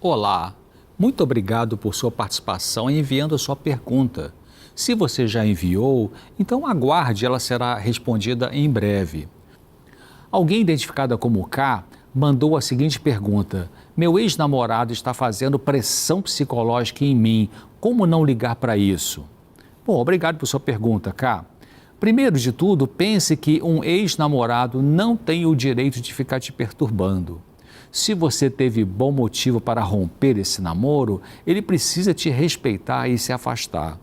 Olá, muito obrigado por sua participação e enviando a sua pergunta. Se você já enviou, então aguarde, ela será respondida em breve. Alguém identificada como K mandou a seguinte pergunta: Meu ex-namorado está fazendo pressão psicológica em mim, como não ligar para isso? Bom, obrigado por sua pergunta, K. Primeiro de tudo, pense que um ex-namorado não tem o direito de ficar te perturbando. Se você teve bom motivo para romper esse namoro, ele precisa te respeitar e se afastar.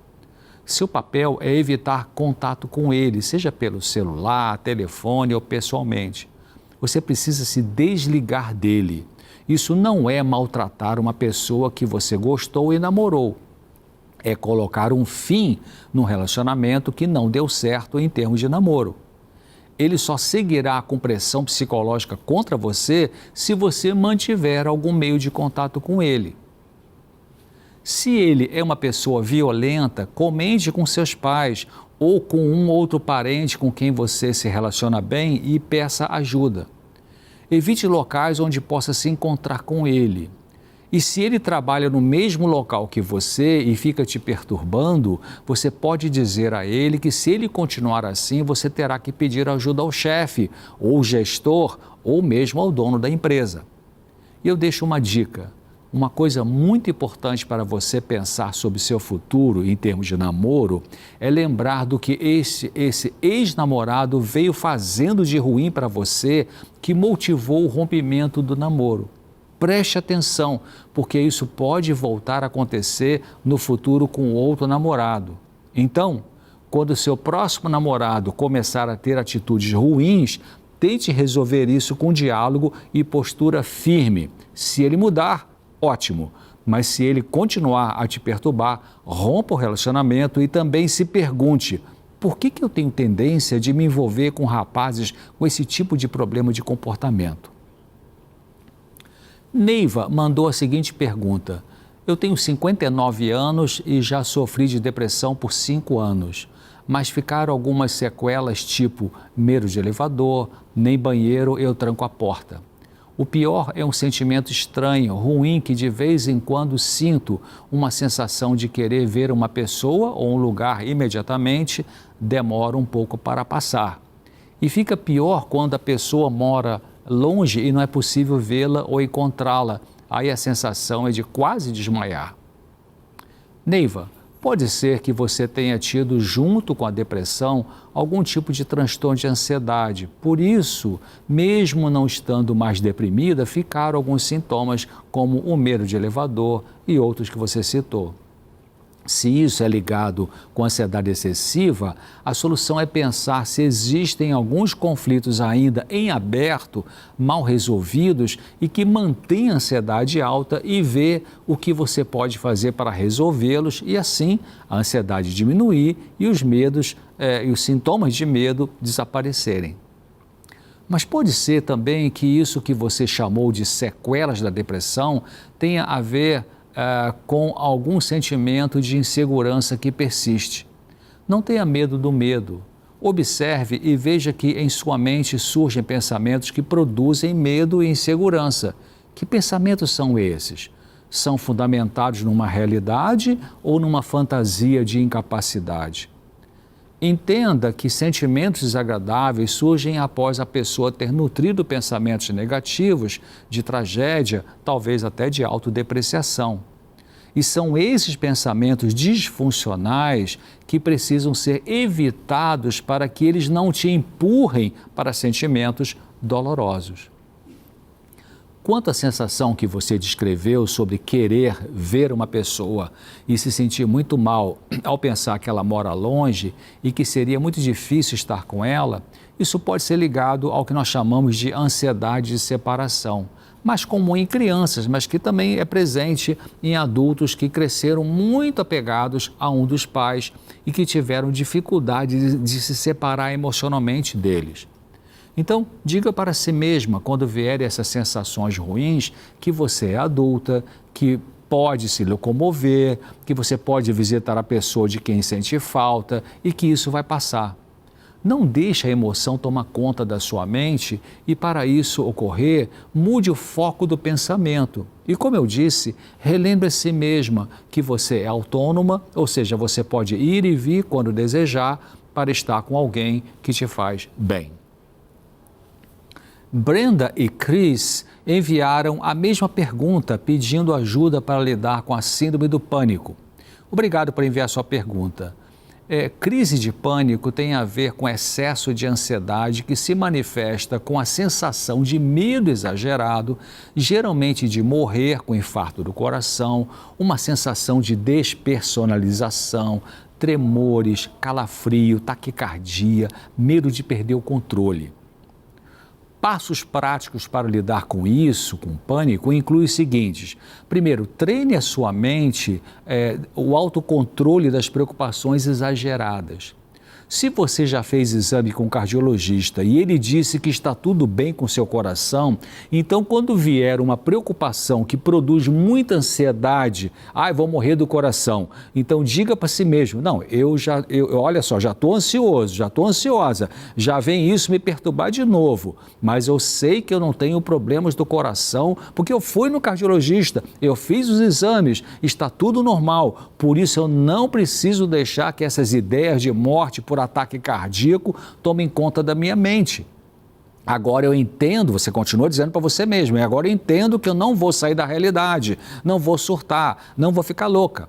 Seu papel é evitar contato com ele, seja pelo celular, telefone ou pessoalmente. Você precisa se desligar dele. Isso não é maltratar uma pessoa que você gostou e namorou. É colocar um fim num relacionamento que não deu certo em termos de namoro. Ele só seguirá com pressão psicológica contra você se você mantiver algum meio de contato com ele. Se ele é uma pessoa violenta, comente com seus pais ou com um outro parente com quem você se relaciona bem e peça ajuda. Evite locais onde possa se encontrar com ele. E se ele trabalha no mesmo local que você e fica te perturbando, você pode dizer a ele que se ele continuar assim, você terá que pedir ajuda ao chefe, ou gestor, ou mesmo ao dono da empresa. E eu deixo uma dica. Uma coisa muito importante para você pensar sobre seu futuro em termos de namoro é lembrar do que esse ex-namorado veio fazendo de ruim para você que motivou o rompimento do namoro. Preste atenção, porque isso pode voltar a acontecer no futuro com outro namorado. Então, quando seu próximo namorado começar a ter atitudes ruins, tente resolver isso com diálogo e postura firme. Se ele mudar, ótimo. Mas se ele continuar a te perturbar, rompa o relacionamento e também se pergunte: por que eu tenho tendência de me envolver com rapazes com esse tipo de problema de comportamento? Neiva mandou a seguinte pergunta: Eu tenho 59 anos e já sofri de depressão por 5 anos, mas ficaram algumas sequelas tipo medo de elevador, nem banheiro eu tranco a porta. O pior é um sentimento estranho, ruim, que de vez em quando sinto uma sensação de querer ver uma pessoa ou um lugar imediatamente, demora um pouco para passar. E fica pior quando a pessoa mora longe e não é possível vê-la ou encontrá-la. Aí a sensação é de quase desmaiar. Neiva, pode ser que você tenha tido, junto com a depressão, algum tipo de transtorno de ansiedade. Por isso, mesmo não estando mais deprimida, ficaram alguns sintomas, como o medo de elevador e outros que você citou. Se isso é ligado com ansiedade excessiva, a solução é pensar se existem alguns conflitos ainda em aberto, mal resolvidos e que mantêm a ansiedade alta e ver o que você pode fazer para resolvê-los e assim a ansiedade diminuir e os medos e os sintomas de medo desaparecerem. Mas pode ser também que isso que você chamou de sequelas da depressão tenha a ver com algum sentimento de insegurança que persiste. Não tenha medo do medo. Observe e veja que em sua mente surgem pensamentos que produzem medo e insegurança. Que pensamentos são esses? São fundamentados numa realidade ou numa fantasia de incapacidade? Entenda que sentimentos desagradáveis surgem após a pessoa ter nutrido pensamentos negativos, de tragédia, talvez até de autodepreciação. E são esses pensamentos disfuncionais que precisam ser evitados para que eles não te empurrem para sentimentos dolorosos. Quanto à sensação que você descreveu sobre querer ver uma pessoa e se sentir muito mal ao pensar que ela mora longe e que seria muito difícil estar com ela, isso pode ser ligado ao que nós chamamos de ansiedade de separação, mais comum em crianças, mas que também é presente em adultos que cresceram muito apegados a um dos pais e que tiveram dificuldade de se separar emocionalmente deles. Então, diga para si mesma, quando vierem essas sensações ruins, que você é adulta, que pode se locomover, que você pode visitar a pessoa de quem sente falta e que isso vai passar. Não deixe a emoção tomar conta da sua mente e, para isso ocorrer, mude o foco do pensamento. E, como eu disse, relembre a si mesma que você é autônoma, ou seja, você pode ir e vir quando desejar para estar com alguém que te faz bem. Brenda e Chris enviaram a mesma pergunta pedindo ajuda para lidar com a síndrome do pânico. Obrigado por enviar sua pergunta. Crise de pânico tem a ver com excesso de ansiedade que se manifesta com a sensação de medo exagerado, geralmente de morrer com infarto do coração, uma sensação de despersonalização, tremores, calafrio, taquicardia, medo de perder o controle. Passos práticos para lidar com isso, com o pânico, incluem os seguintes. Primeiro, treine a sua mente o autocontrole das preocupações exageradas. Se você já fez exame com um cardiologista e ele disse que está tudo bem com seu coração, então quando vier uma preocupação que produz muita ansiedade, vou morrer do coração, então diga para si mesmo, não, olha só, já estou ansioso, já estou ansiosa, já vem isso me perturbar de novo, mas eu sei que eu não tenho problemas do coração, porque eu fui no cardiologista, eu fiz os exames, está tudo normal, por isso eu não preciso deixar que essas ideias de morte por ataque cardíaco tomem conta da minha mente. Agora eu entendo, você continua dizendo para você mesmo, e agora eu entendo que eu não vou sair da realidade, não vou surtar, não vou ficar louca.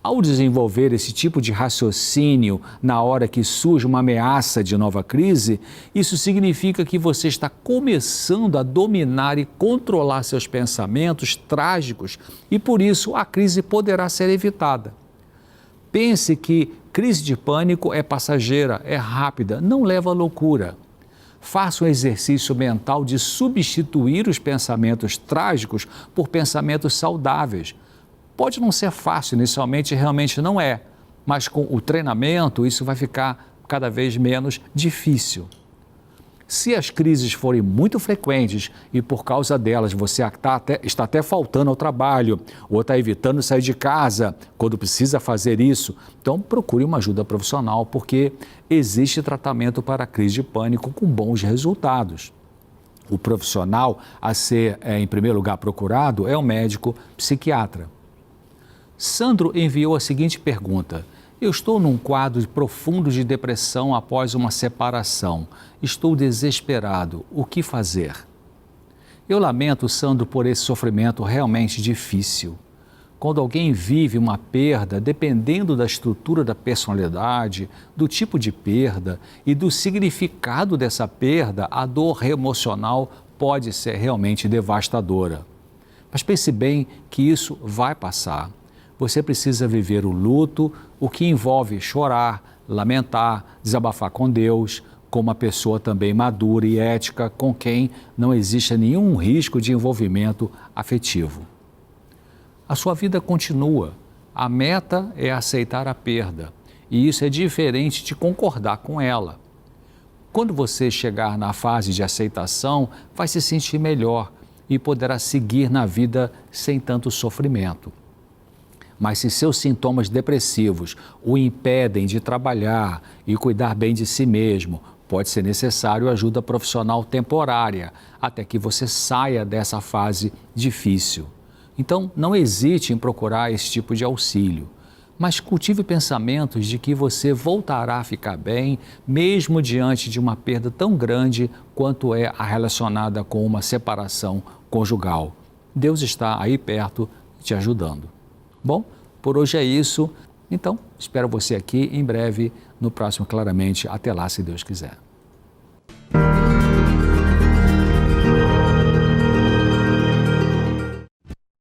Ao desenvolver esse tipo de raciocínio na hora que surge uma ameaça de nova crise, isso significa que você está começando a dominar e controlar seus pensamentos trágicos e por isso a crise poderá ser evitada. Pense que crise de pânico é passageira, é rápida, não leva à loucura. Faça um exercício mental de substituir os pensamentos trágicos por pensamentos saudáveis. Pode não ser fácil inicialmente, realmente não é, mas com o treinamento isso vai ficar cada vez menos difícil. Se as crises forem muito frequentes e por causa delas você está até faltando ao trabalho ou está evitando sair de casa quando precisa fazer isso, então procure uma ajuda profissional porque existe tratamento para a crise de pânico com bons resultados. O profissional a ser, em primeiro lugar, procurado é o médico psiquiatra. Sandro enviou a seguinte pergunta. Eu estou num quadro profundo de depressão após uma separação. Estou desesperado. O que fazer? Eu lamento, Sandro, por esse sofrimento realmente difícil. Quando alguém vive uma perda, dependendo da estrutura da personalidade, do tipo de perda e do significado dessa perda, a dor emocional pode ser realmente devastadora. Mas pense bem que isso vai passar. Você precisa viver o luto, o que envolve chorar, lamentar, desabafar com Deus, com uma pessoa também madura e ética, com quem não existe nenhum risco de envolvimento afetivo. A sua vida continua. A meta é aceitar a perda, e isso é diferente de concordar com ela. Quando você chegar na fase de aceitação, vai se sentir melhor e poderá seguir na vida sem tanto sofrimento. Mas se seus sintomas depressivos o impedem de trabalhar e cuidar bem de si mesmo, pode ser necessário ajuda profissional temporária, até que você saia dessa fase difícil. Então, não hesite em procurar esse tipo de auxílio, mas cultive pensamentos de que você voltará a ficar bem, mesmo diante de uma perda tão grande quanto é a relacionada com uma separação conjugal. Deus está aí perto te ajudando. Bom, por hoje é isso. Então, espero você aqui em breve, no próximo Claramente. Até lá, se Deus quiser.